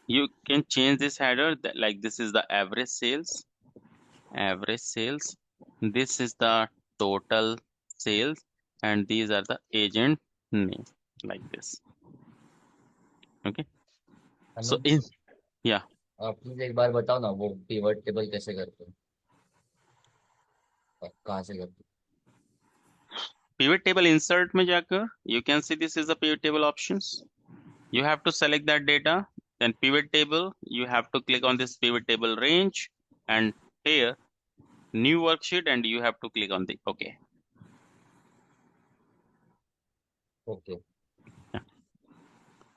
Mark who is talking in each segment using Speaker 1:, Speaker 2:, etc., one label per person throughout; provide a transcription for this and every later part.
Speaker 1: You can change this header like this is the average sales, this is the total sales, and these are the agent name, like this. Okay, so
Speaker 2: Anuj,
Speaker 1: in, yeah,
Speaker 2: please एक बार बताओ ना वो pivot table कैसे करते हो, कहाँ से करते
Speaker 1: pivot table insert में जाकर you can see this is the pivot table options. You have to select that data, then pivot table, you have to click on this pivot table range, and here new worksheet, and you have to click on the okay.
Speaker 2: हो? Okay.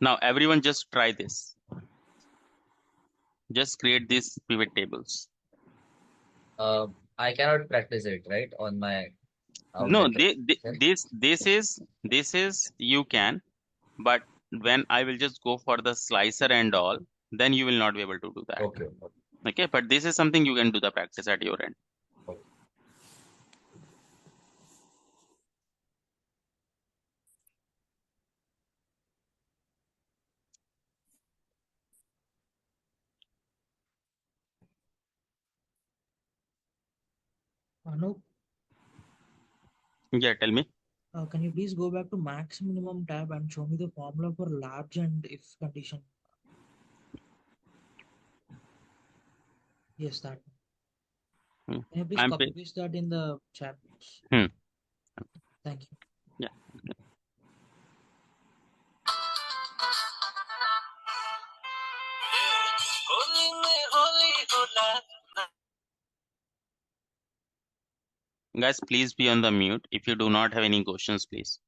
Speaker 1: Now everyone just try this. Just create these pivot tables.
Speaker 2: I cannot practice it, right, on my
Speaker 1: No,
Speaker 2: Outlook Excel?
Speaker 1: this is you can, but when I will just go for the slicer and all, then you will not be able to do that.
Speaker 2: Okay.
Speaker 1: Okay, but this is something you can do the practice at your end.
Speaker 2: Okay.
Speaker 3: Anup,
Speaker 1: Yeah, tell me.
Speaker 3: can you please go back to max minimum tab and show me the formula for large and if condition? Yes, that one.
Speaker 1: Hmm.
Speaker 3: Can you please
Speaker 1: I'm
Speaker 3: copy
Speaker 1: pay.
Speaker 3: paste that in the chat box?
Speaker 1: Hmm.
Speaker 3: Thank you.
Speaker 1: Yeah. Guys, please be on the mute. If you do not have any questions, please.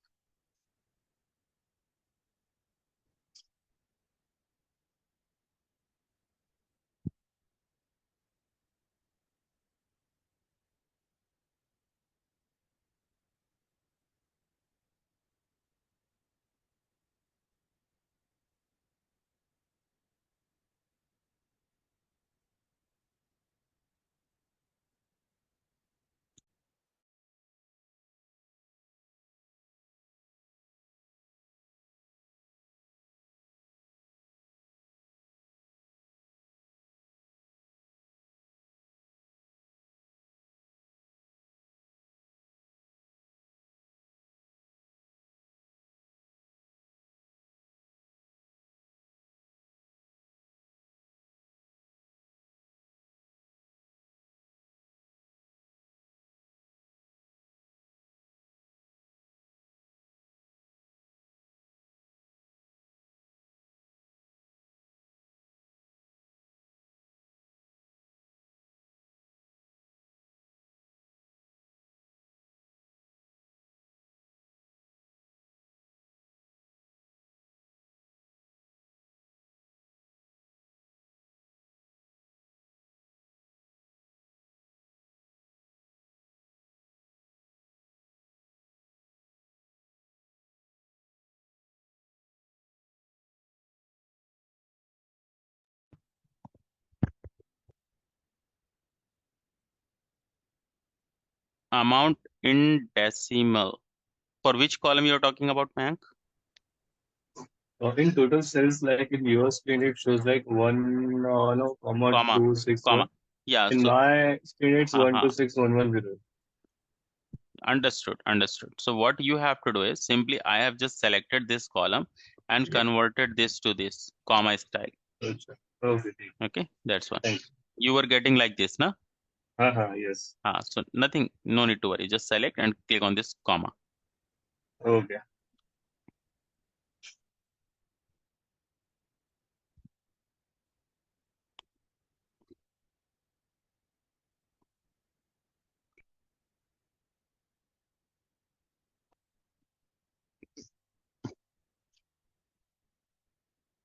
Speaker 1: Amount in decimal. For which column you are talking about, Mayank?
Speaker 4: In total sales, like in your screen, it shows like one, no, comma
Speaker 1: Comma, comma.
Speaker 4: 261.
Speaker 1: Yeah,
Speaker 4: In
Speaker 1: so
Speaker 4: my screen, it's
Speaker 1: uh-huh.
Speaker 4: 126110.
Speaker 1: Understood. So what you have to do is simply I have just selected this column and converted this to this comma style.
Speaker 4: Acha. Okay,
Speaker 1: Okay, that's one.
Speaker 4: thank you.
Speaker 1: You were getting like this, na?
Speaker 4: Yes.
Speaker 1: So nothing, no need to worry. Just select and click on this comma.
Speaker 4: Okay.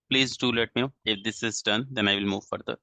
Speaker 1: Please do let me know if this is done, then I will move further.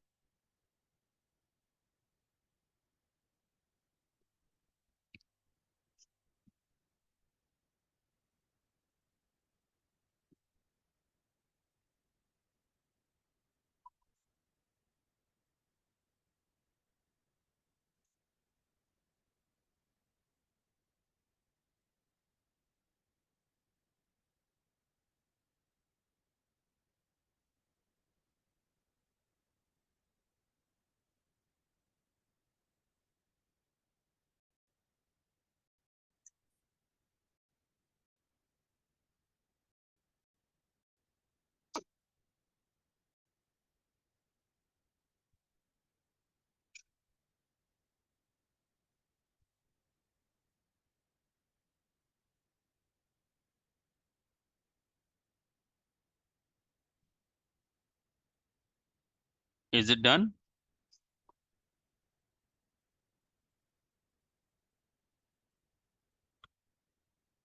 Speaker 1: Is it done?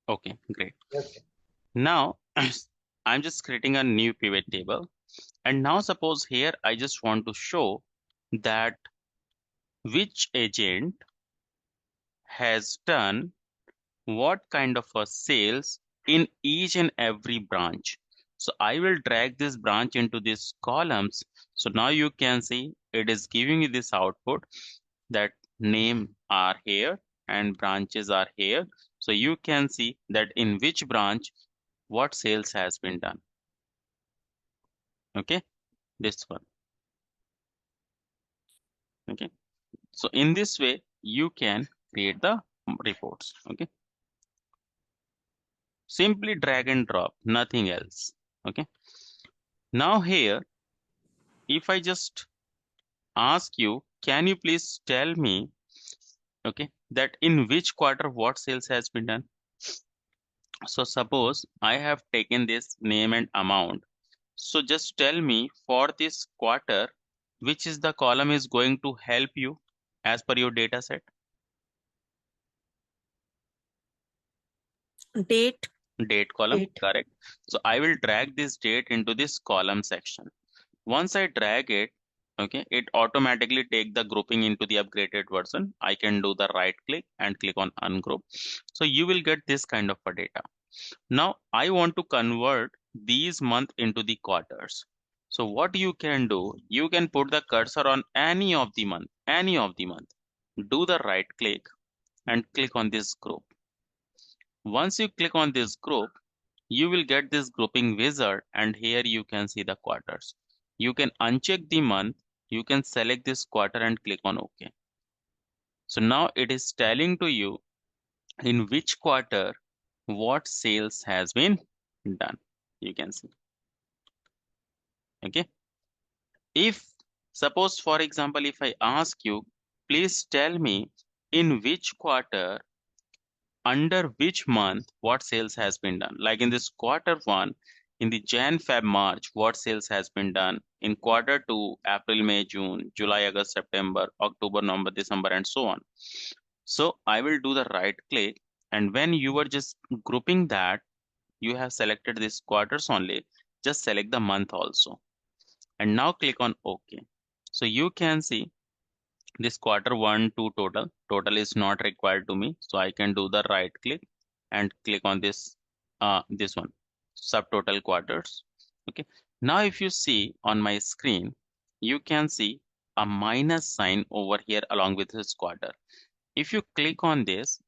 Speaker 1: Okay, great.
Speaker 2: Yes, sir.
Speaker 1: Now I'm just creating a new pivot table. And now suppose here I just want to show that which agent has done what kind of a sales in each and every branch. So I will drag this branch into these columns. So now you can see it is giving you this output that name are here and branches are here. So you can see that in which branch what sales has been done. Okay, this one. Okay, so in this way you can create the reports. Okay, simply drag and drop, nothing else. Okay, now here if I just ask you, can you please tell me, okay, that in which quarter what sales has been done? So suppose I have taken this name and amount. So just tell me for this quarter, which is the column is going to help you as per your data set?
Speaker 5: Date.
Speaker 1: Date column,
Speaker 5: Date.
Speaker 1: correct. So I will drag this date into this column section. Once I drag it, okay, it automatically take the grouping into the upgraded version. I can do the right click and click on ungroup. So you will get this kind of a data. Now I want to convert these month into the quarters. So what you can do, you can put the cursor on any of the month, any of the month. Do the right click and click on this group. Once you click on this group, you will get this grouping wizard and here you can see the quarters. You can uncheck the month, you can select this quarter and click on OK. So now it is telling to you in which quarter what sales has been done. You can see. Okay. If suppose for example, if I ask you, please tell me in which quarter under which month what sales has been done, like in this quarter one, in the Jan Feb March what sales has been done, in quarter two April May June July August September October November December and so on. So I will do the right click, and when you were just grouping that, you have selected this quarters only, just select the month also and now click on OK. So you can see this quarter one two total is not required to me, so I can do the right click and click on this one, subtotal quarters. Okay, now if you see on my screen, you can see a minus sign over here along with this quarter. If you click on this,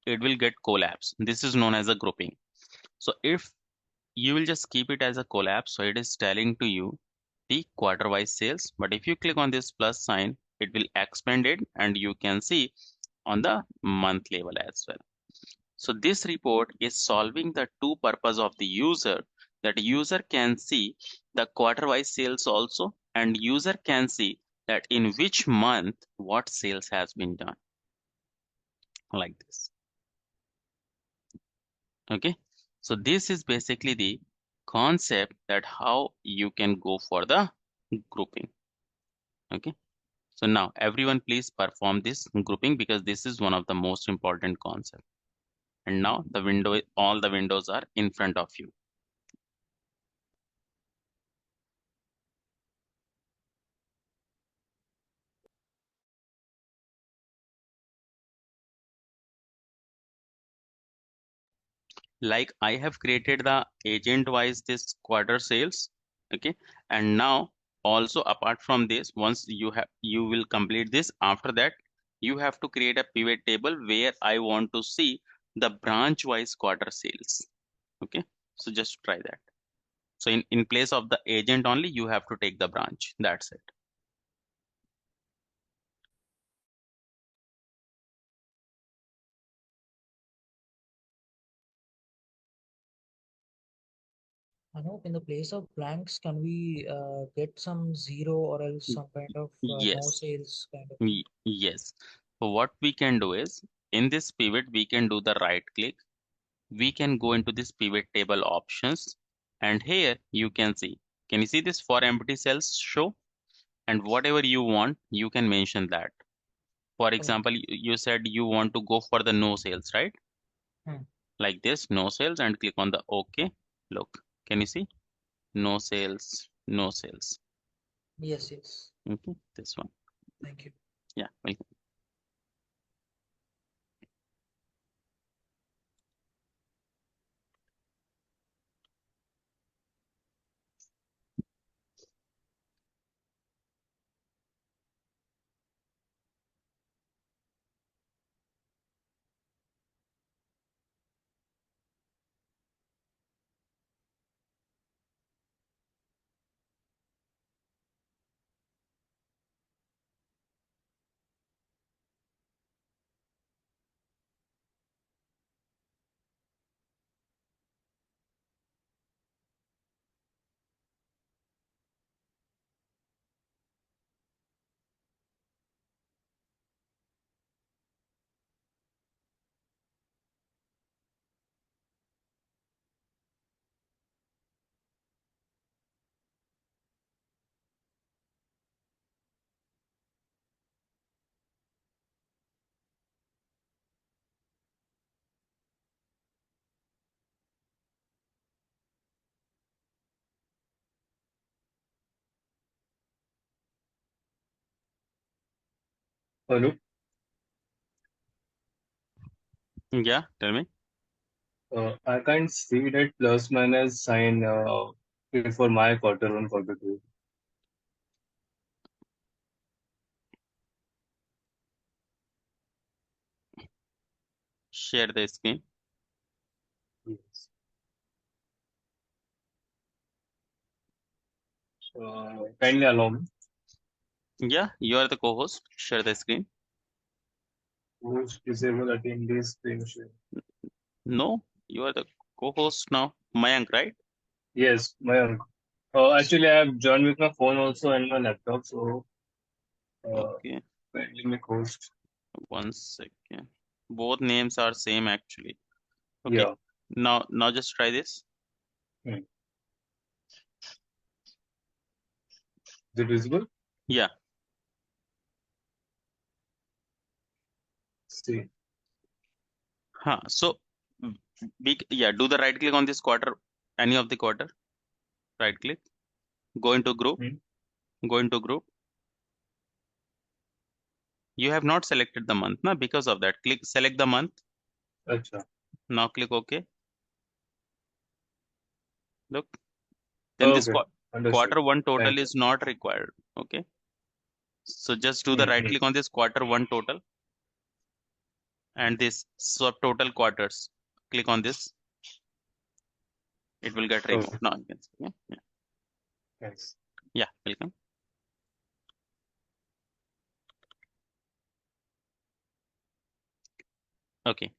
Speaker 1: it will get collapse. This is known as a grouping. So if you will just keep it as a collapse, so it is telling to you the quarter wise sales, but if you click on this plus sign, it will expand it and you can see on the month level as well. So this report is solving the two purpose of the user, that user can see the quarter wise sales also and user can see that in which month what sales has been done, like this. Okay, so this is basically the concept that how you can go for the grouping. Okay, so now everyone please perform this grouping because this is one of the most important concept. And now the window, all the windows are in front of you. Like I have created the agent wise this quarter sales. Okay, and now also apart from this, once you will complete this, after that you have to create a pivot table where I want to see the branch wise quarter sales. Okay, so just try that. So in place of the agent only, you have to take the branch. That's it.
Speaker 3: I know in the place of blanks, can we get some zero or else some kind of no
Speaker 1: Yes,
Speaker 3: sales kind of thing?
Speaker 1: yes. So what we can do is in this pivot, we can do the right click. We can go into this pivot table options, and here you can see. Can you see this for empty cells show? and whatever you want, you can mention that. For example, you said you want to go for the no sales, right?
Speaker 3: Hmm.
Speaker 1: Like this, no sales, and click on the OK. Look, can you see? No sales, no sales.
Speaker 3: Yes, yes.
Speaker 1: Okay, this one.
Speaker 3: Thank you.
Speaker 1: Yeah, welcome.
Speaker 4: Hello.
Speaker 1: Yeah, tell me.
Speaker 4: I can't see that plus minus sign for my quarter one, quarter two.
Speaker 1: Share the screen.
Speaker 4: Yes. Kindly allow me.
Speaker 1: Yeah, you are the co-host. Share the screen.
Speaker 4: Who's disable attendees screen share?
Speaker 1: No, you are the co-host now. Mayank, right?
Speaker 4: Yes, Mayank. Actually, I have joined with my phone also and my laptop, so
Speaker 1: Okay,
Speaker 4: kindly make host.
Speaker 1: 1 second. Both names are same actually. Okay,
Speaker 4: Yeah.
Speaker 1: now just try this.
Speaker 4: Hmm. Is it visible?
Speaker 1: Yeah.
Speaker 4: See.
Speaker 1: So yeah, do the right click on this quarter, any of the quarter. Right click. Go into group.
Speaker 4: Hmm.
Speaker 1: Go into group. You have not selected the month, na? Because of that, click select the month.
Speaker 4: Acha.
Speaker 1: Now click OK. Look, then this
Speaker 4: Okay. Understood.
Speaker 1: quarter one total
Speaker 4: Thank you.
Speaker 1: is not required. Okay. So just do the
Speaker 4: Hmm.
Speaker 1: right
Speaker 4: Hmm.
Speaker 1: click on this quarter one total and this subtotal quarters. Click on this. It will get removed.
Speaker 4: Okay.
Speaker 1: Now you can see. Yeah, yeah,
Speaker 4: Thanks.
Speaker 1: yeah. Welcome. Okay.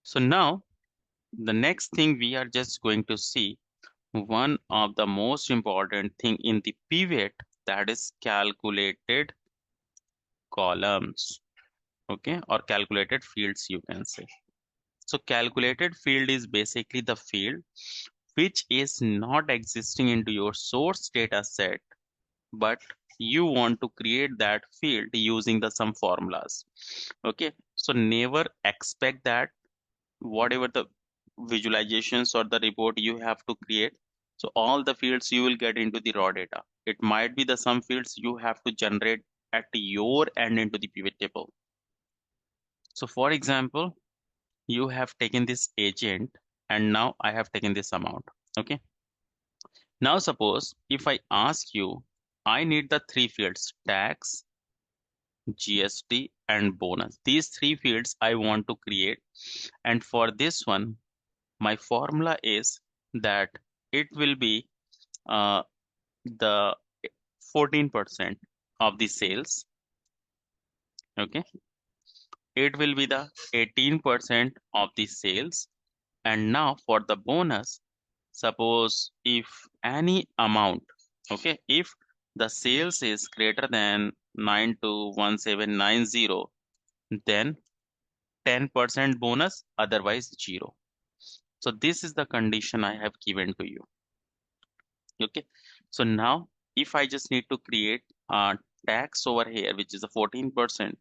Speaker 1: So now the next thing we are just going to see one of the most important thing in the pivot, that is calculated columns. Okay, or calculated fields, you can say. So calculated field is basically the field which is not existing into your source data set, but you want to create that field using the some formulas. Okay, so never expect that whatever the visualizations or the report you have to create, so all the fields you will get into the raw data. It might be the some fields you have to generate at your end into the pivot table. So for example, you have taken this agent and now I have taken this amount. Okay, now suppose if I ask you, I need the three fields: tax, GST and bonus. These three fields I want to create, and for this one my formula is that it will be uh, the 14% of the sales. Okay, it will be the 18% of the sales. And now for the bonus, suppose if any amount, okay, if the sales is greater than 921790, then 10% bonus, otherwise zero. So this is the condition I have given to you. Okay, so now if I just need to create tax over here, which is a 14%.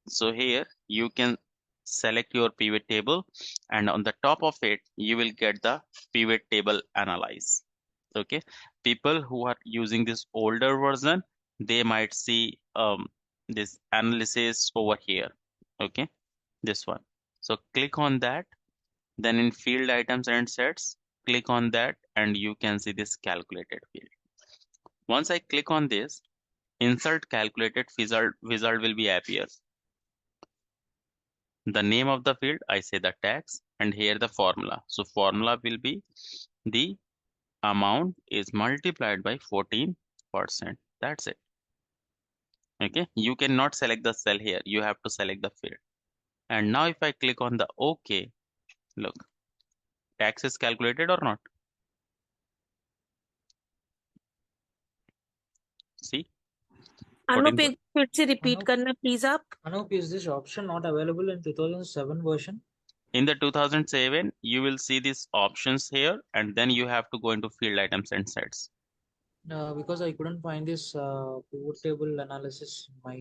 Speaker 1: So here you can select your pivot table, and on the top of it, you will get the pivot table analyze. Okay, people who are using this older version, they might see this analysis over here. Okay, this one. So click on that, then in field items and sets, click on that, and you can see this calculated field. Once I click on this, insert calculated result will be appear. The name of the field, I say the tax, and here the formula. So formula will be the amount is multiplied by 14%. That's it. Okay, you cannot select the cell here. You have to select the field. And now if I click on the OK, look, tax is calculated or not? See,
Speaker 5: Anup
Speaker 1: 14%.
Speaker 5: एक फिर से repeat
Speaker 3: Anup
Speaker 5: करना please आप.
Speaker 3: Anup, is this option not available in 2007 version?
Speaker 1: In the 2007, you will see these options here, and then you have to go into field items and sets.
Speaker 3: Because I couldn't find this pivot table analysis in my.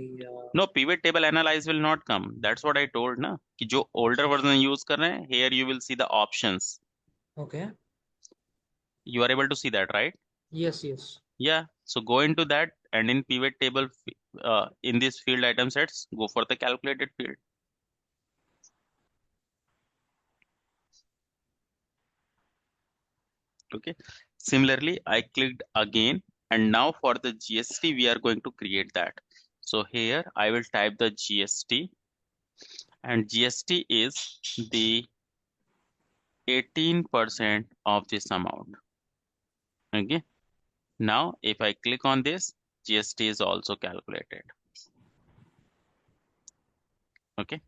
Speaker 1: No, pivot table analyze will not come. That's what I told ना कि जो older version use कर रहे हैं, here you will see the options.
Speaker 3: Okay.
Speaker 1: You are able to see that, right?
Speaker 3: Yes, yes.
Speaker 1: Yeah. So go into that, and in pivot table, in this field item sets, go for the calculated field. Okay. Similarly, I clicked again, and now for the GST, we are going to create that. So here I will type the GST, and GST is the 18% of this amount. Okay. Now, if I click on this, GST is also calculated. Okay.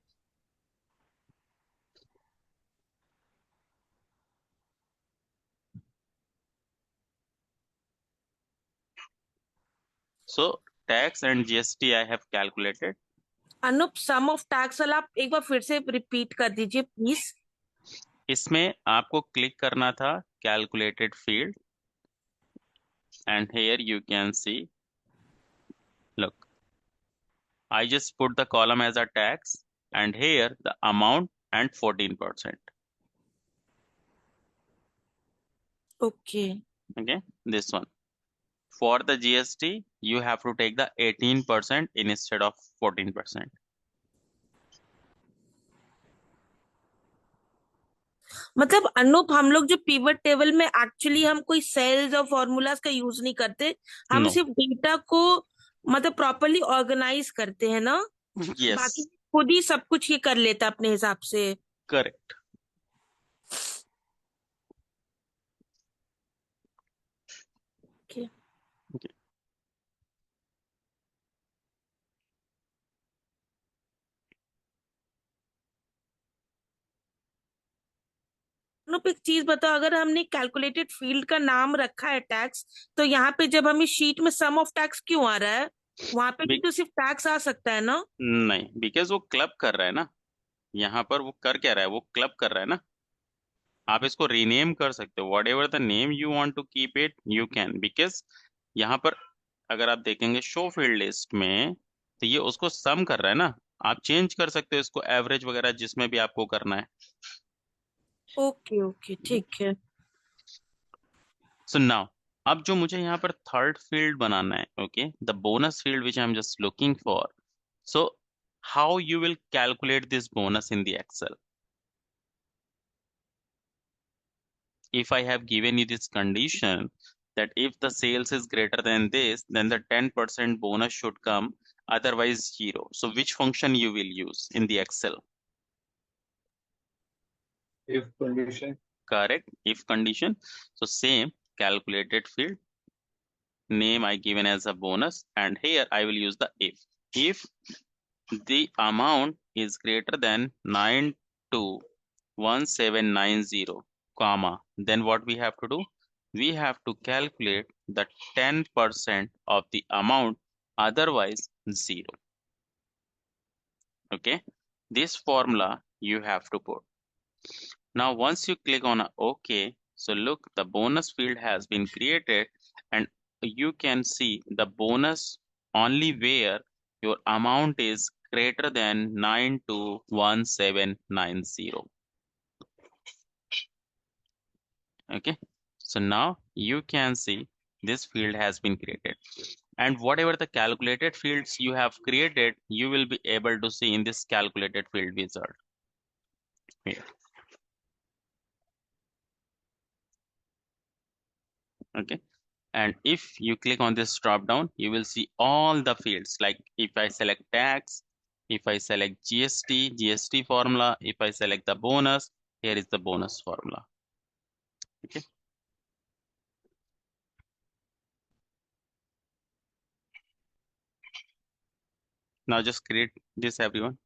Speaker 1: So tax and GST I have calculated.
Speaker 5: Anup sum of tax वाला आप एक बार फिर से repeat कर दीजिए please.
Speaker 1: इसमें आपको click करना था calculated field, and here you can see, look, I just put the column as a tax, and here the amount and 14%.
Speaker 5: Okay.
Speaker 1: Okay, this one. For the GST, you have to take the 18% instead of 14%.
Speaker 5: मतलब अनुप हम लोग जो pivot table में actually हम कोई sales और formulas का use नहीं करते, हम
Speaker 1: No.
Speaker 5: सिर्फ डेटा को मतलब प्रॉपरली ऑर्गेनाइज करते हैं ना.
Speaker 1: Yes,
Speaker 5: बाकी खुद ही सब कुछ ये कर लेता अपने हिसाब से.
Speaker 1: correct.
Speaker 5: Okay.
Speaker 1: Okay.
Speaker 5: अनुप एक चीज बताओ, अगर हमने कैलकुलेटेड फील्ड का नाम रखा है टैक्स, तो यहाँ पे जब हमें शीट में सम ऑफ टैक्स क्यों आ रहा है? वहां पे भी
Speaker 1: Be-
Speaker 5: तो सिर्फ टैक्स आ सकता है ना.
Speaker 1: नहीं, बिकॉज वो क्लब कर रहा है ना. यहाँ पर वो कर क्या रहा है, वो क्लब कर रहा है ना. आप इसको रीनेम कर सकते हो, whatever the name you want to keep it you can, because यहाँ पर अगर आप देखेंगे शो फील्ड लिस्ट में, तो ये उसको सम कर रहा है ना. आप चेंज कर सकते हो इसको एवरेज वगैरह जिसमें भी आपको करना है.
Speaker 5: ओके ओके ठीक है.
Speaker 1: सो नाउ, अब जो मुझे यहाँ पर थर्ड फील्ड बनाना है, okay, the bonus field which I am just looking for. So how you will calculate this bonus in the excel? If I have given you this condition that if the sales is greater than this, then the 10% bonus should come, otherwise zero. So which function you will use in the Excel?
Speaker 4: If condition.
Speaker 1: Correct, if condition. So same calculated field, name I given as a bonus, and here I will use the if. If the amount is greater than 921790, comma, then what we have to do? We have to calculate the 10% of the amount, otherwise zero. Okay, this formula you have to put. Now once you click on a OK, so look, the bonus field has been created, and you can see the bonus only where your amount is greater than 921790. Okay, so now you can see this field has been created, and whatever the calculated fields you have created, you will be able to see in this calculated field wizard here. Okay, and if you click on this drop down, you will see all the fields. Like if I select tax, if I select GST formula, if I select the bonus, here is the bonus formula. Okay, now just create this, everyone.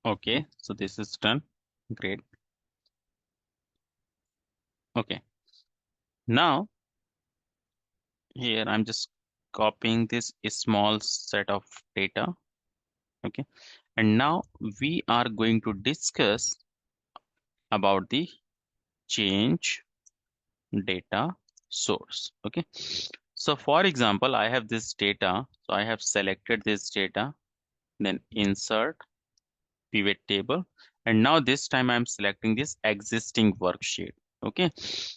Speaker 1: Okay, so this is done. Great. Okay, now here I'm just copying this small set of data. Okay, and now we are going to discuss about the change data source. Okay, so for example, I have this data, so I have selected this data, then insert pivot table, and now this time I'm selecting this existing worksheet. Okay,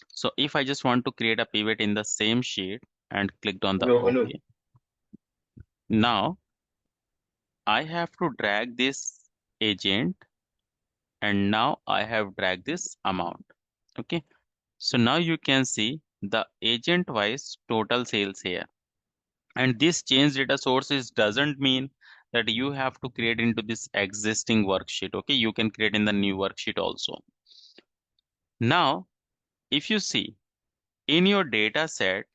Speaker 1: so if I just want to create a pivot in the same sheet and clicked on the
Speaker 4: No, no.
Speaker 1: OK, now I have to drag this agent, and now I have dragged this amount. Okay, so now you can see the agent wise total sales here. And this change data sources doesn't mean that you have to create into this existing worksheet. Okay, you can create in the new worksheet also. Now, if you see in your data set,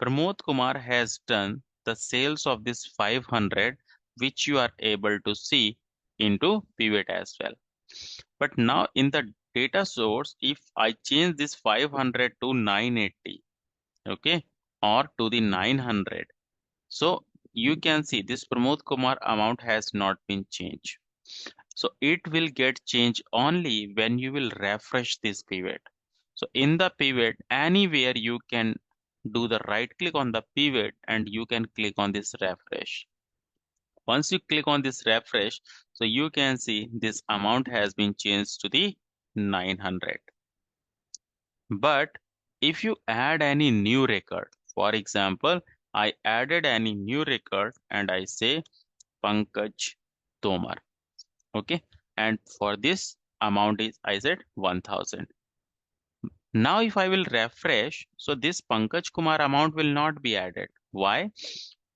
Speaker 1: Pramod Kumar has done the sales of this 500, which you are able to see into pivot as well. But now in the data source, if I change this 500 to 980, okay, or to the 900, so you can see this Pramod Kumar amount has not been changed. So it will get changed only when you will refresh this pivot. So in the pivot, anywhere you can do the right click on the pivot and you can click on this refresh. Once you click on this refresh, so you can see this amount has been changed to the 900. But if you add any new record, for example, I added any new record and I say Pankaj Tomar. Okay, and for this amount is I said 1000. Now if I will refresh, so this Pankaj Kumar amount will not be added. Why?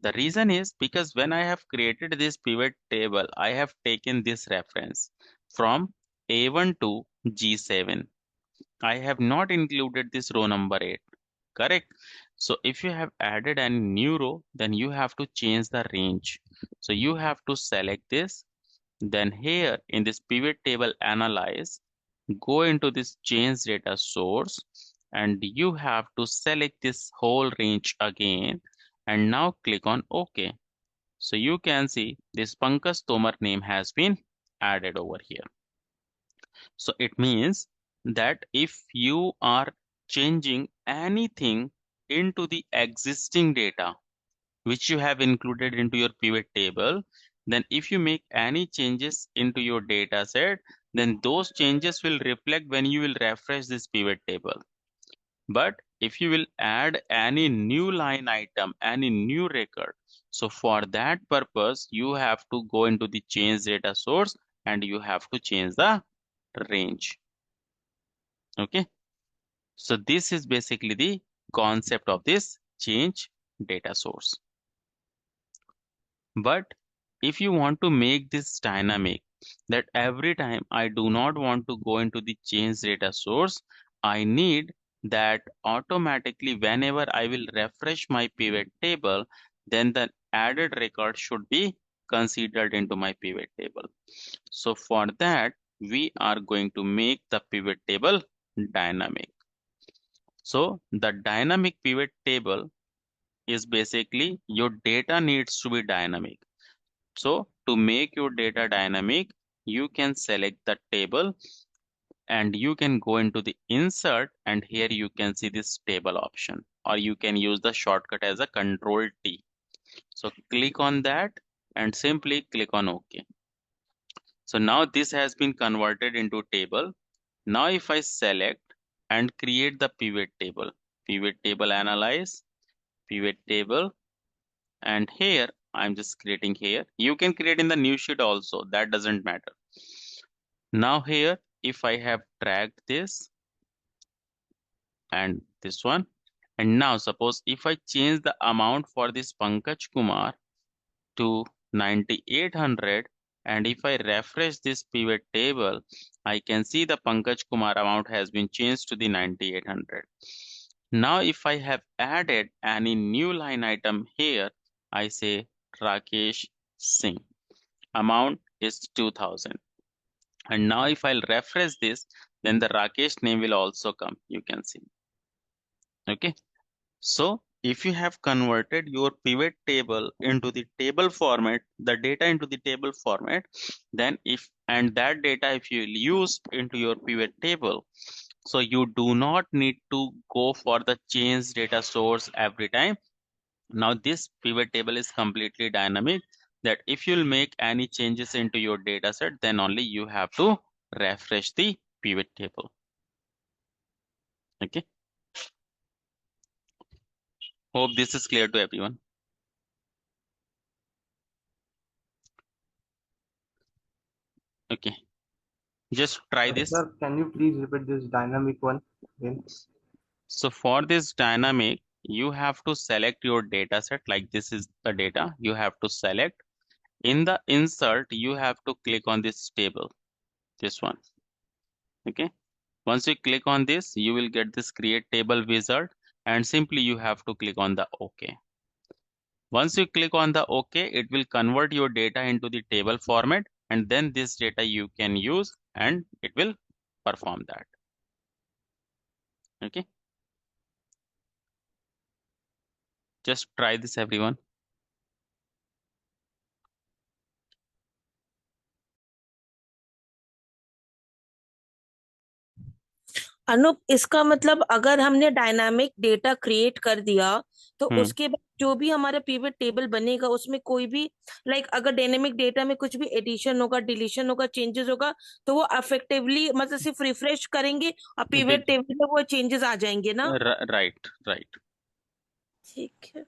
Speaker 1: The reason is because when I have created this pivot table, I have taken this reference from A1 to G7. I have not included this row number 8. Correct? So if you have added any new row, then you have to change the range. So you have to select this. Then here in this pivot table analyze, go into this change data source, and you have to select this whole range again, and now click on OK. So you can see this Pankaj Tomar name has been added over here. So it means that if you are changing anything into the existing data which you have included into your pivot table, then if you make any changes into your data set, then those changes will reflect when you will refresh this pivot table. But if you will add any new line item, any new record, so for that purpose, you have to go into the change data source and you have to change the range. Okay, so this is basically the concept of this change data source. But if you want to make this dynamic, that every time I do not want to go into the change data source, I need that automatically whenever I will refresh my pivot table, then the added record should be considered into my pivot table. So for that, we are going to make the pivot table dynamic. So the dynamic pivot table is basically your data needs to be dynamic. So to make your data dynamic, you can select the table and you can go into the insert, and here you can see this table option, or you can use the shortcut as a Control T. So click on that and simply click on OK. So now this has been converted into table. Now if I select and create the pivot table analyze, pivot table, and here I'm just creating here. You can create in the new sheet also, that doesn't matter. Now here, if I have dragged this and this one, and now suppose if I change the amount for this Pankaj Kumar to 9800, and if I refresh this pivot table, I can see the Pankaj Kumar amount has been changed to the 9800. Now if I have added any new line item here, I say Rakesh Singh. Amount is 2000. And now if I'll refresh this, then the Rakesh name will also come. You can see. Okay. So if you have converted your pivot table into the table format, the data into the table format, then that data if you use into your pivot table, so you do not need to go for the change data source every time. Now this pivot table is completely dynamic, that if you'll make any changes into your data set, then only you have to refresh the pivot table. Okay. Hope this is clear to everyone. Okay. Just try this.
Speaker 6: Sir, can you please repeat this dynamic one again?
Speaker 1: So for this dynamic, you have to select your data set, like this is the data you have to select. In the insert, you have to click on this table, this one. Okay. Once you click on this, you will get this create table wizard, and simply you have to click on the OK. Once you click on the OK, it will convert your data into the table format, and then this data you can use and it will perform that. Okay. Just try this, everyone.
Speaker 5: Anoop, इसका मतलब अगर हमने dynamic data create कर दिया तो उसके बाद जो भी हमारा पिवट टेबल बनेगा उसमें कोई भी लाइक अगर डायनेमिक डेटा में कुछ भी एडिशन होगा, डिलीशन होगा, चेंजेस होगा, तो वो अफेक्टिवली मतलब सिर्फ रिफ्रेश करेंगे और पिवट टेबल में वो चेंजेस आ जाएंगे ना?
Speaker 1: Right right.
Speaker 5: ठीक है।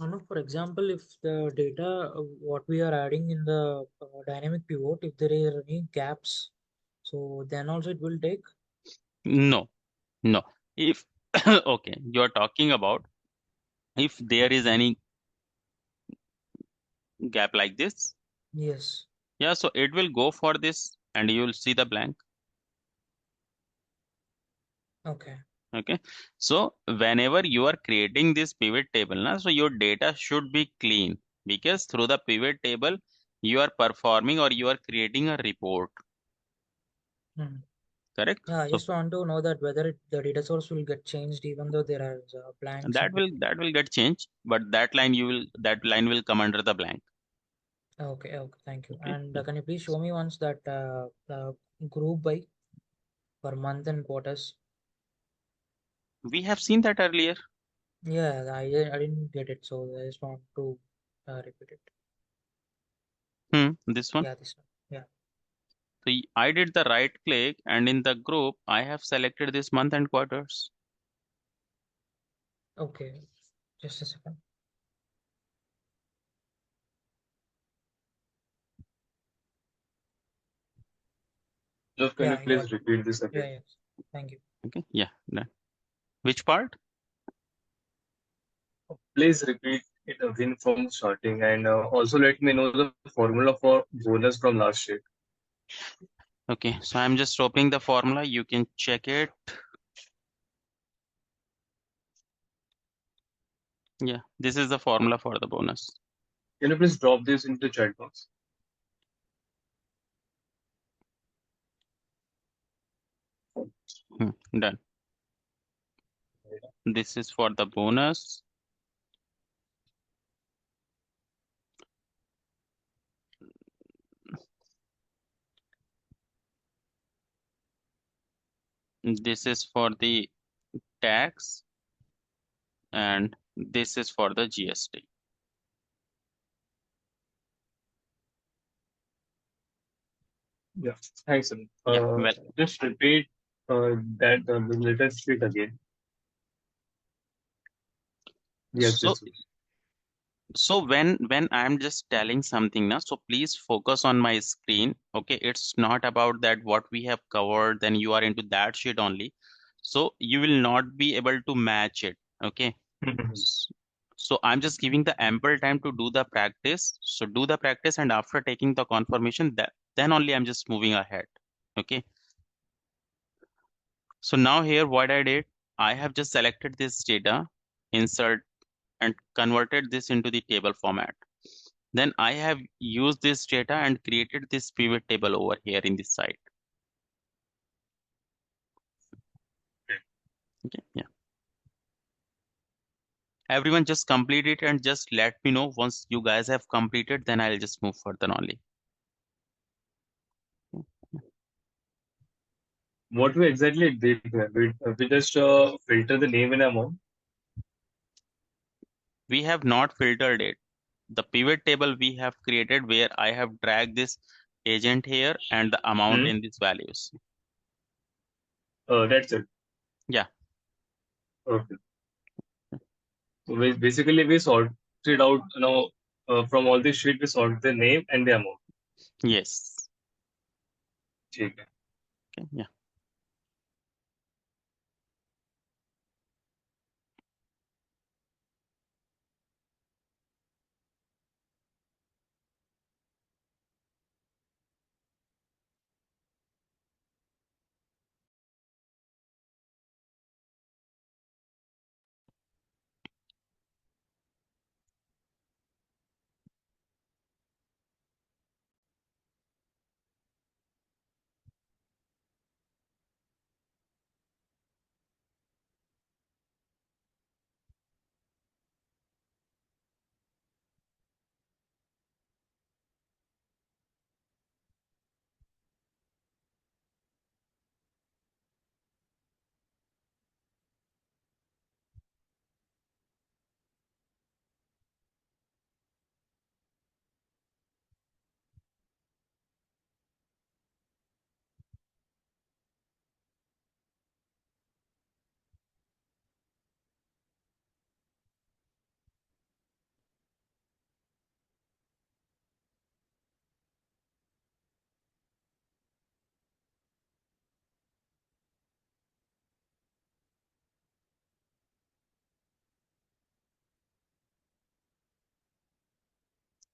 Speaker 3: Anu, for example, if the data what we are adding in the dynamic pivot, if there are any gaps, so then also it will take.
Speaker 1: No. If okay, you're talking about if there is any gap like this.
Speaker 3: Yes.
Speaker 1: Yeah, so it will go for this and you will see the blank.
Speaker 3: Okay.
Speaker 1: Okay. So whenever you are creating this pivot table, so your data should be clean, because through the pivot table, you are performing or you are creating a report. Correct?
Speaker 3: Yeah, I
Speaker 1: So
Speaker 3: just want to know that whether the data source will get changed even though there are blanks.
Speaker 1: that will get changed, but that line will come under the blank.
Speaker 3: Okay, thank you.
Speaker 1: Okay.
Speaker 3: And can you please show me once that group by per month and quarters?
Speaker 1: We have seen that earlier.
Speaker 3: Yeah, I didn't get it, so I just want to repeat it.
Speaker 1: This one.
Speaker 3: Yeah, this one. Yeah.
Speaker 1: So I did the right click, and in the group, I have selected this month and quarters.
Speaker 3: Okay, just a second.
Speaker 4: Just can you please repeat this again?
Speaker 3: Yeah, yes. Thank you.
Speaker 1: Okay, yeah, done. Which part?
Speaker 4: Please repeat it again from starting, and also let me know the formula for bonus from last sheet.
Speaker 1: Okay, so I'm just opening the formula. You can check it. Yeah, this is the formula for the bonus.
Speaker 4: Can you please drop this into chat box?
Speaker 1: Done. This is for the bonus. This is for the tax, and this is for the GST.
Speaker 4: Yeah, thanks.
Speaker 1: Yeah, well,
Speaker 4: just repeat that the latest sheet again. Yes,
Speaker 1: so
Speaker 4: yes.
Speaker 1: so when I'm just telling something now, so please focus on my screen. Okay, it's not about that what we have covered, then you are into that sheet only. So you will not be able to match it. Okay. So I'm just giving the ample time to do the practice. So do the practice, and after taking the confirmation, then only I'm just moving ahead. Okay. So now here what I did, I have just selected this data, insert, and converted this into the table format. then I have used this data and created this pivot table over here in this side. Okay, yeah. Everyone just complete it and just let me know once you guys have completed, then I'll just move further only.
Speaker 4: What we exactly did here, we just filter the name and amount.
Speaker 1: We have not filtered it. The pivot table we have created where I have dragged this agent here and the amount in these values.
Speaker 4: That's it.
Speaker 1: Yeah.
Speaker 4: Okay. So basically we sorted out, from all the sheet we sort the name and the amount.
Speaker 1: Yes.
Speaker 4: ठीक है.
Speaker 1: Okay. Yeah.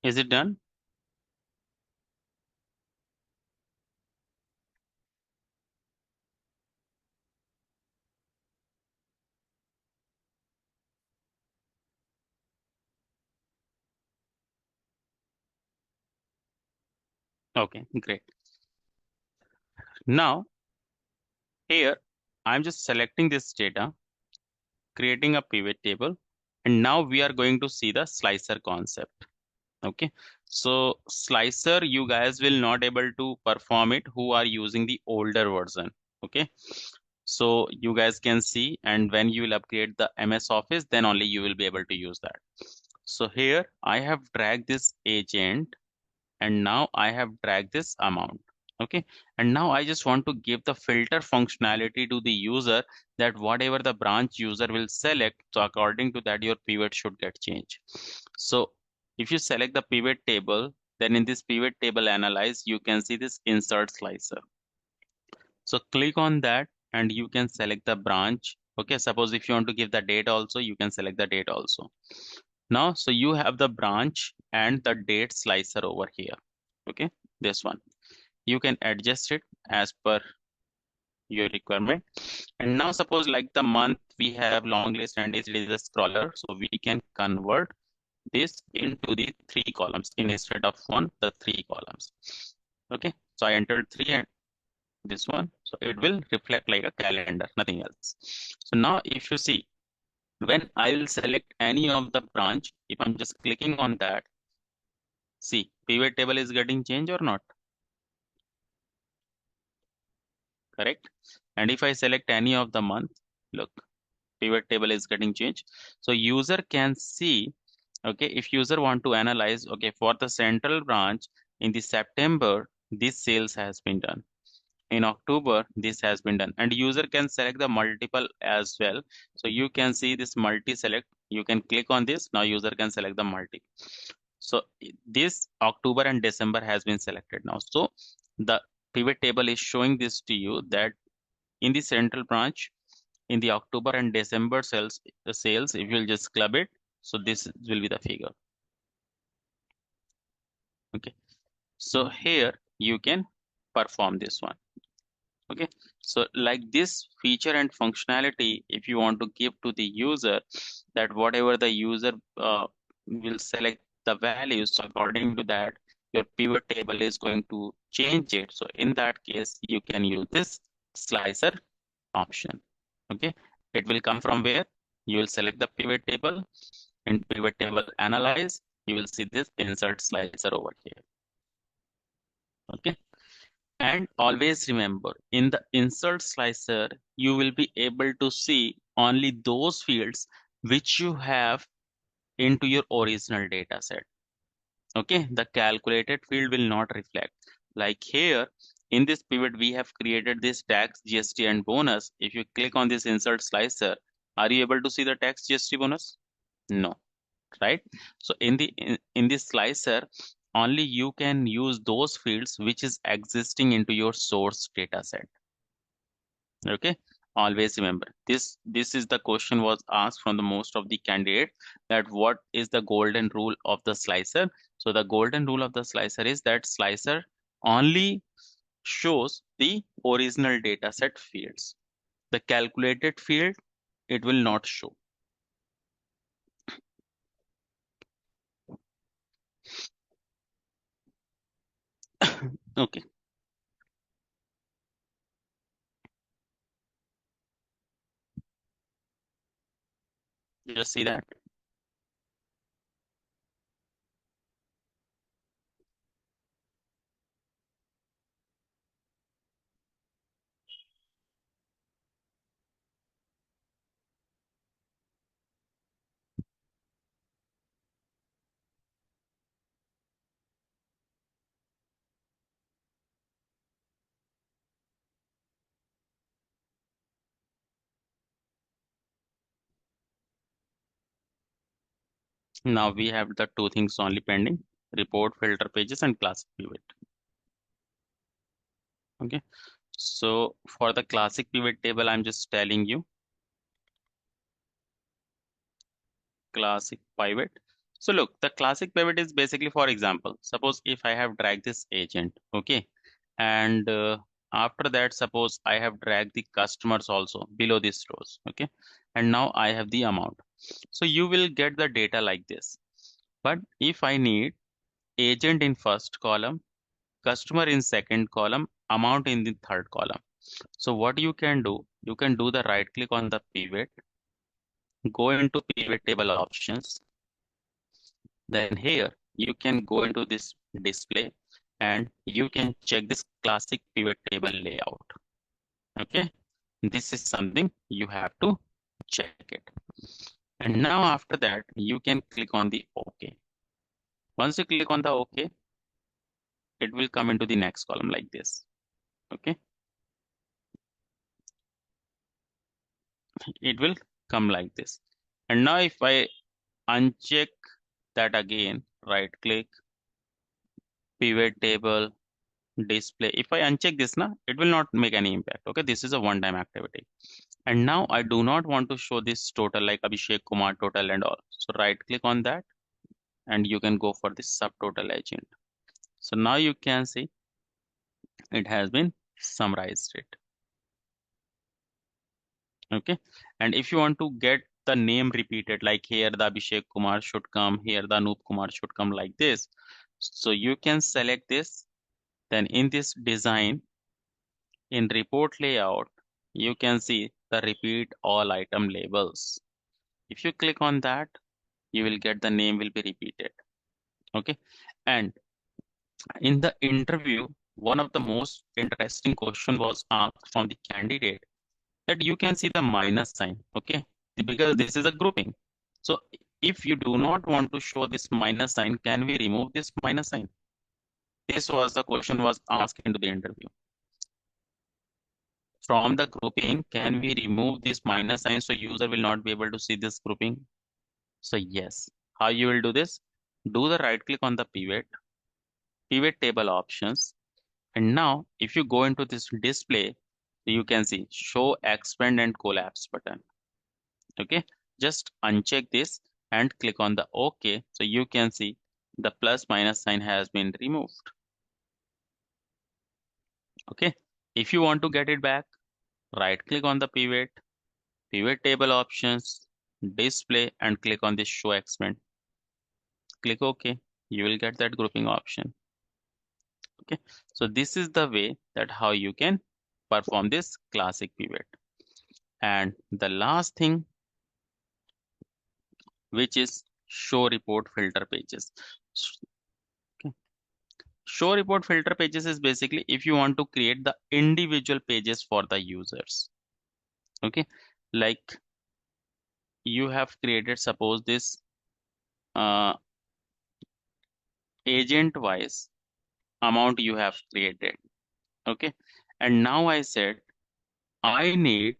Speaker 1: Is it done? Okay, great. Now, here, I'm just selecting this data, creating a pivot table, and now we are going to see the slicer concept. Okay, so slicer, you guys will not able to perform it who are using the older version. Okay, so you guys can see, and when you will upgrade the MS Office, then only you will be able to use that. So here I have dragged this agent, and now I have dragged this amount. Okay, and now I just want to give the filter functionality to the user, that whatever the branch user will select, so according to that your pivot should get changed. So if you select the pivot table, then in this pivot table analyze, you can see this insert slicer. So click on that and you can select the branch. Okay, suppose if you want to give the date also, you can select the date also. Now, so you have the branch and the date slicer over here. Okay, this one. You can adjust it as per your requirement. And now suppose like the month we have long list and it is a scroller. So we can convert this into the 3 columns instead of one, the 3 columns. Okay, so I entered 3 and this one. So it will reflect like a calendar, nothing else. So now if you see, when I will select any of the branch, if I'm just clicking on that, see, pivot table is getting changed or not? Correct. And if I select any of the month, look, pivot table is getting changed. So user can see, okay, if user want to analyze, okay, for the central branch in the September, this sales has been done. In October, this has been done, and user can select the multiple as well. So you can see this multi select, you can click on this. Now user can select the multi. So this October and December has been selected now. So the pivot table is showing this to you that in the central branch, in the October and December sales, if you'll just club it, so this will be the figure. Okay, so here you can perform this one. Okay, so like this feature and functionality, if you want to give to the user, that whatever the user will select the values. So according to that, your pivot table is going to change it. So in that case, you can use this slicer option. Okay, it will come from where? You will select the pivot table. In pivot table analyze, you will see this insert slicer over here. Okay, and always remember, in the insert slicer, you will be able to see only those fields which you have into your original data set. Okay, the calculated field will not reflect. Like here, in this pivot, we have created this tax, GST, and bonus. If you click on this insert slicer, are you able to see the tax, GST, bonus? No, right? So in this slicer, only you can use those fields which is existing into your source data set. Okay, always remember this. This is the question was asked from the most of the candidates, that what is the golden rule of the slicer. So the golden rule of the slicer is that slicer only shows the original data set fields. The calculated field, it will not show. Okay, you just see that. Now we have the two things only pending: report filter pages and classic pivot. Okay, so for the classic pivot table, I'm just telling you classic pivot. So look, the classic pivot is basically, for example, suppose if I have dragged this agent, okay, and after that, suppose I have dragged the customers also below these rows, okay, and now I have the amount. So you will get the data like this. But if I need agent in first column, customer in second column, amount in the third column. So what you can do the right click on the pivot, go into pivot table options. Then here you can go into this display and you can check this classic pivot table layout. Okay, this is something you have to check it. And now after that, you can click on the OK. Once you click on the OK, it will come into the next column like this. Okay, it will come like this. And now if I uncheck that again, right click, pivot table, display. If I uncheck this now, it will not make any impact. Okay, this is a one-time activity. And now I do not want to show this total like Abhishek Kumar total and all. So right click on that and you can go for this subtotal agent. So now you can see it has been summarized it. Okay, and if you want to get the name repeated, like here the Abhishek Kumar should come, here the Anup Kumar should come like this. So you can select this. Then in this design, in report layout, you can see the repeat all item labels. If you click on that, you will get the name will be repeated. Okay, and in the interview, one of the most interesting question was asked from the candidate, that you can see the minus sign. Okay, because this is a grouping. So if you do not want to show this minus sign, can we remove this minus sign? This was the question was asked into the interview. From the grouping, can we remove this minus sign so user will not be able to see this grouping? So yes. How you will do this? Do the right click on the pivot table options. And now if you go into this display, you can see show expand and collapse button. Okay, just uncheck this and click on the OK. So you can see the plus minus sign has been removed. Okay, if you want to get it back, right click on the pivot table options, display, and click on this show expand. click OK, you will get that grouping option. Okay, so this is the way that how you can perform this classic pivot. And the last thing, which is show report filter pages. Okay. Show report filter pages is basically if you want to create the individual pages for the users. Okay, like you have created, suppose this uh, agent wise amount you have created. Okay, and now I said I need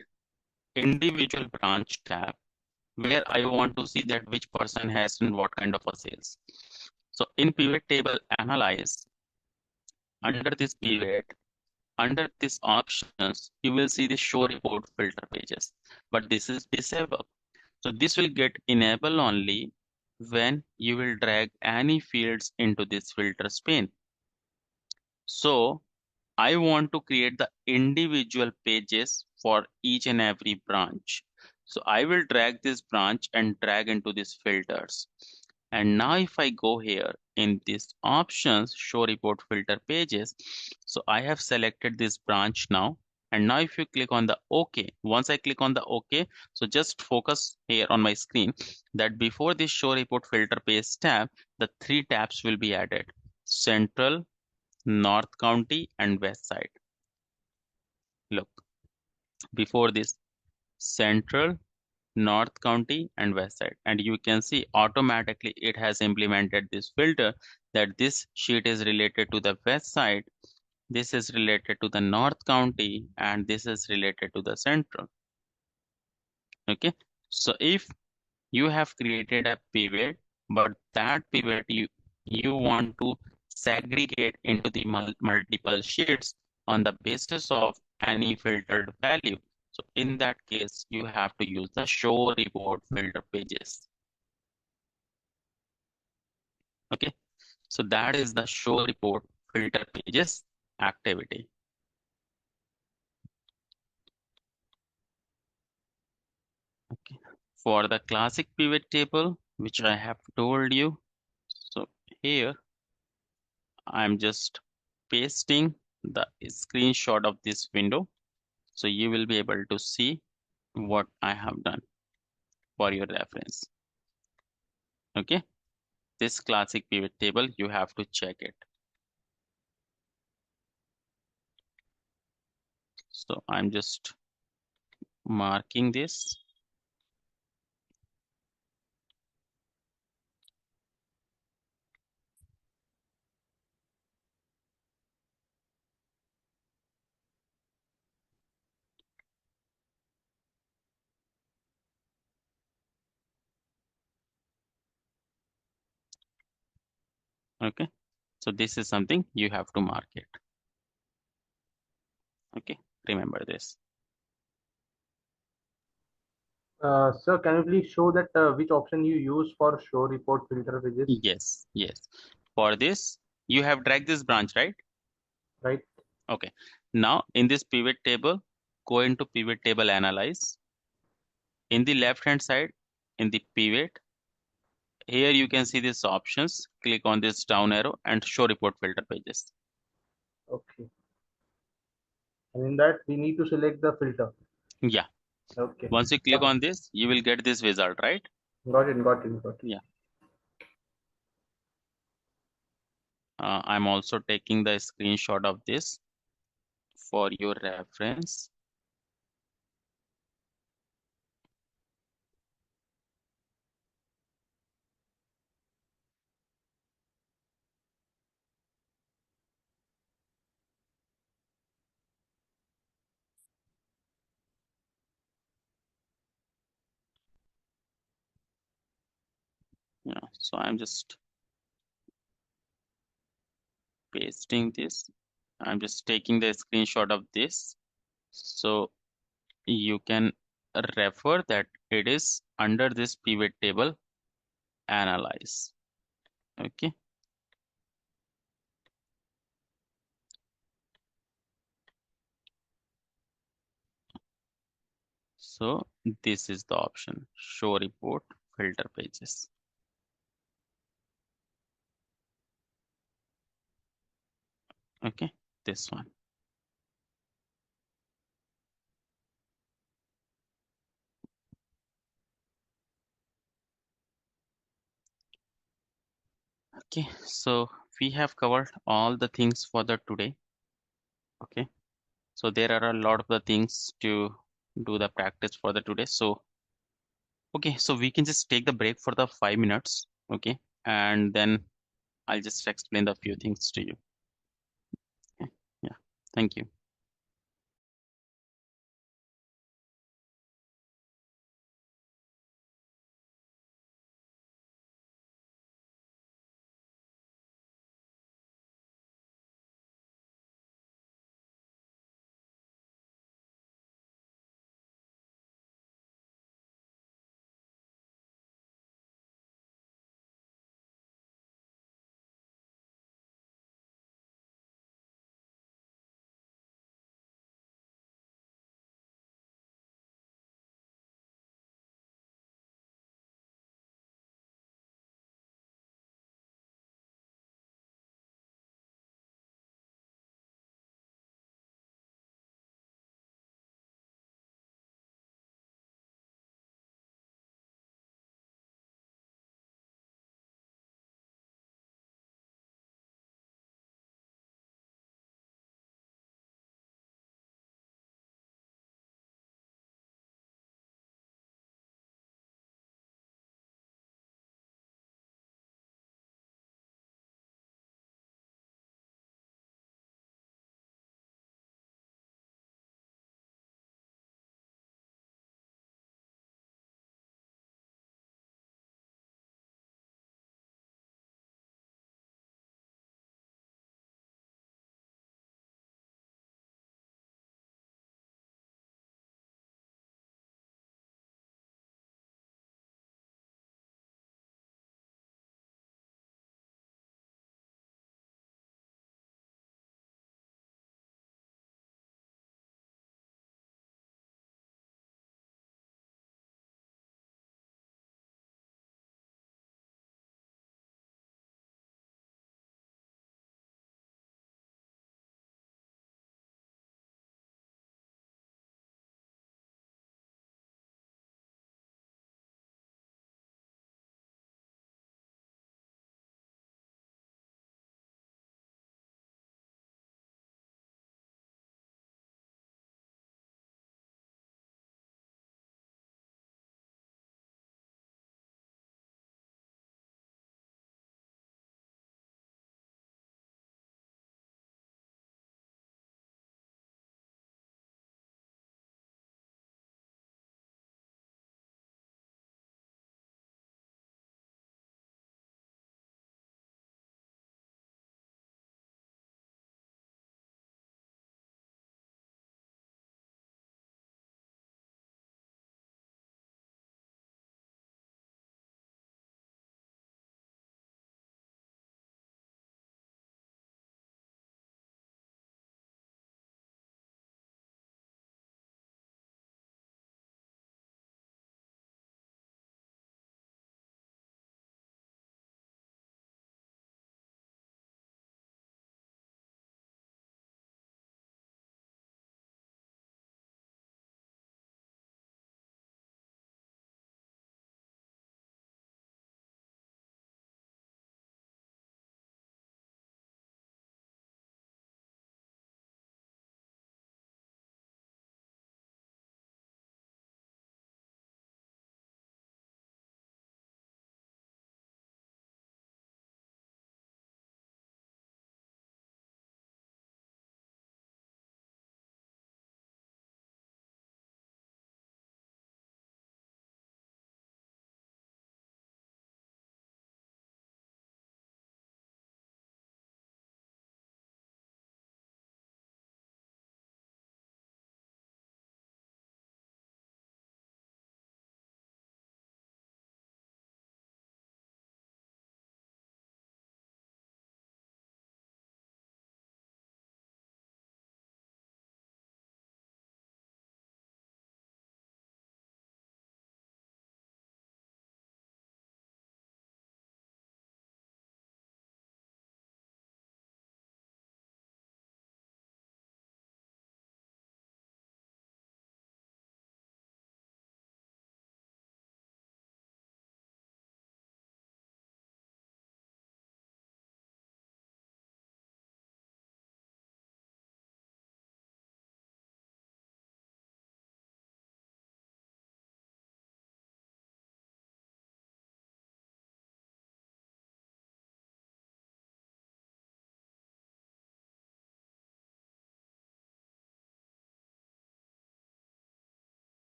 Speaker 1: individual branch tab where I want to see that which person has and what kind of a sales. So in pivot table analyze, under this pivot, under this options, you will see the show report filter pages, but this is disabled. So this will get enabled only when you will drag any fields into this filters pane. So I want to create the individual pages for each and every branch. So I will drag this branch and drag into these filters. And now if I go here in this options, show report filter pages. So I have selected this branch now. And now if you click on the OK, once I click on the OK, so just focus here on my screen that before this show report filter page tab, the three tabs will be added: Central, North County, and West Side. Look, before this, Central, North County, and West Side. And you can see automatically it has implemented this filter that this sheet is related to the West Side, this is related to the North County, and this is related to the Central. Okay, so if you have created a pivot, but that pivot you want to segregate into the multiple sheets on the basis of any filtered value. So in that case, you have to use the show report filter pages. Okay, so that is the show report filter pages activity. Okay, for the classic pivot table, which I have told you, so here I'm just pasting the screenshot of this window, so you will be able to see what I have done for your reference. Okay, this classic pivot table, you have to check it. So I'm just marking this. Okay, so this is something you have to mark it. Okay, remember this.
Speaker 6: Sir, can you please show that which option you use for show report filter pages?
Speaker 1: Yes, yes. For this, you have dragged this branch, right?
Speaker 6: Right.
Speaker 1: Okay. Now in this pivot table, go into pivot table analyze. In the left hand side, in the pivot, here you can see these options. Click on this down arrow and show report filter pages.
Speaker 6: Okay. And in that we need to select the filter.
Speaker 1: Yeah.
Speaker 6: Okay.
Speaker 1: Once you click on this, you will get this result, right?
Speaker 6: Got it. Got it. Got it.
Speaker 1: Yeah. I'm also taking the screenshot of this for your reference. Yeah, so I'm just pasting this. I'm just taking the screenshot of this. So you can refer that it is under this pivot table analyze. Okay. So this is the option, show report filter pages. Okay, this one. Okay, so we have covered all the things for the today. Okay, so there are a lot of the things to do the practice for the today. So okay, so we can just take the break for the 5 minutes. Okay, and then I'll just explain the few things to you. Okay, yeah, thank you.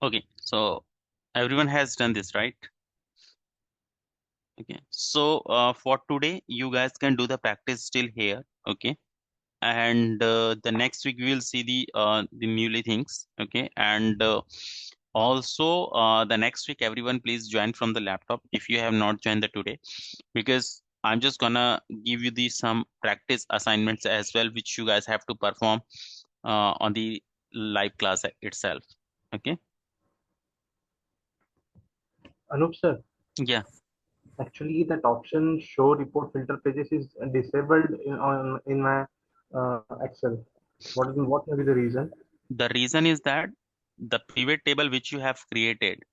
Speaker 1: Okay, so everyone has done this, right? Okay, so for today, you guys can do the practice still here. Okay, and the next week we will see the newly things. Okay, and also the next week, everyone please join from the laptop if you have not joined the today, because I'm just gonna give you the some practice assignments as well, which you guys have to perform on the live class itself. Okay.
Speaker 6: Anup sir,
Speaker 1: Yeah,
Speaker 6: actually that option show report filter pages is disabled in my Excel. What may be the reason?
Speaker 1: the reason is that the pivot table which you have created,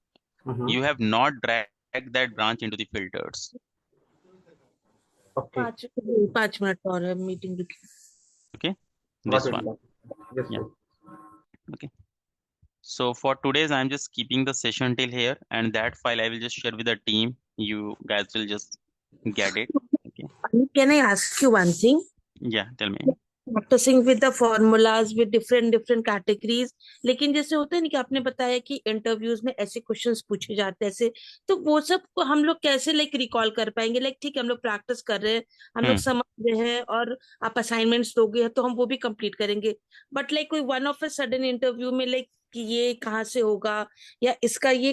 Speaker 6: Mm-hmm.
Speaker 1: you have not dragged that branch into the filters.
Speaker 6: Okay,
Speaker 5: 5 minute और है meeting.
Speaker 1: Okay,
Speaker 6: got
Speaker 1: this
Speaker 6: it.
Speaker 1: one.
Speaker 6: Got it. Yes,
Speaker 1: Yeah.
Speaker 6: sir.
Speaker 1: Okay. So for today's, I'm just keeping the session till here, and that file I will just share with the team. You guys will just get it. Okay.
Speaker 5: Can I ask you one thing?
Speaker 1: Yeah, tell me.
Speaker 5: Practicing with the formulas with different different categories, लेकिन जैसे होता है ना कि आपने बताया कि interviews में ऐसे क्वेश्चंस पूछे जाते हैं ऐसे, तो वो सब को हम लोग कैसे लाइक रिकॉल कर पाएंगे? लाइक ठीक है, हम लोग प्रैक्टिस कर रहे हैं, हम लोग
Speaker 1: Hmm.
Speaker 5: समझ रहे हैं, और आप असाइनमेंट्स दोगे तो हम वो भी कंप्लीट करेंगे, बट लाइक कोई one of a sudden interview में लाइक कि ये कहाँ से होगा या इसका ये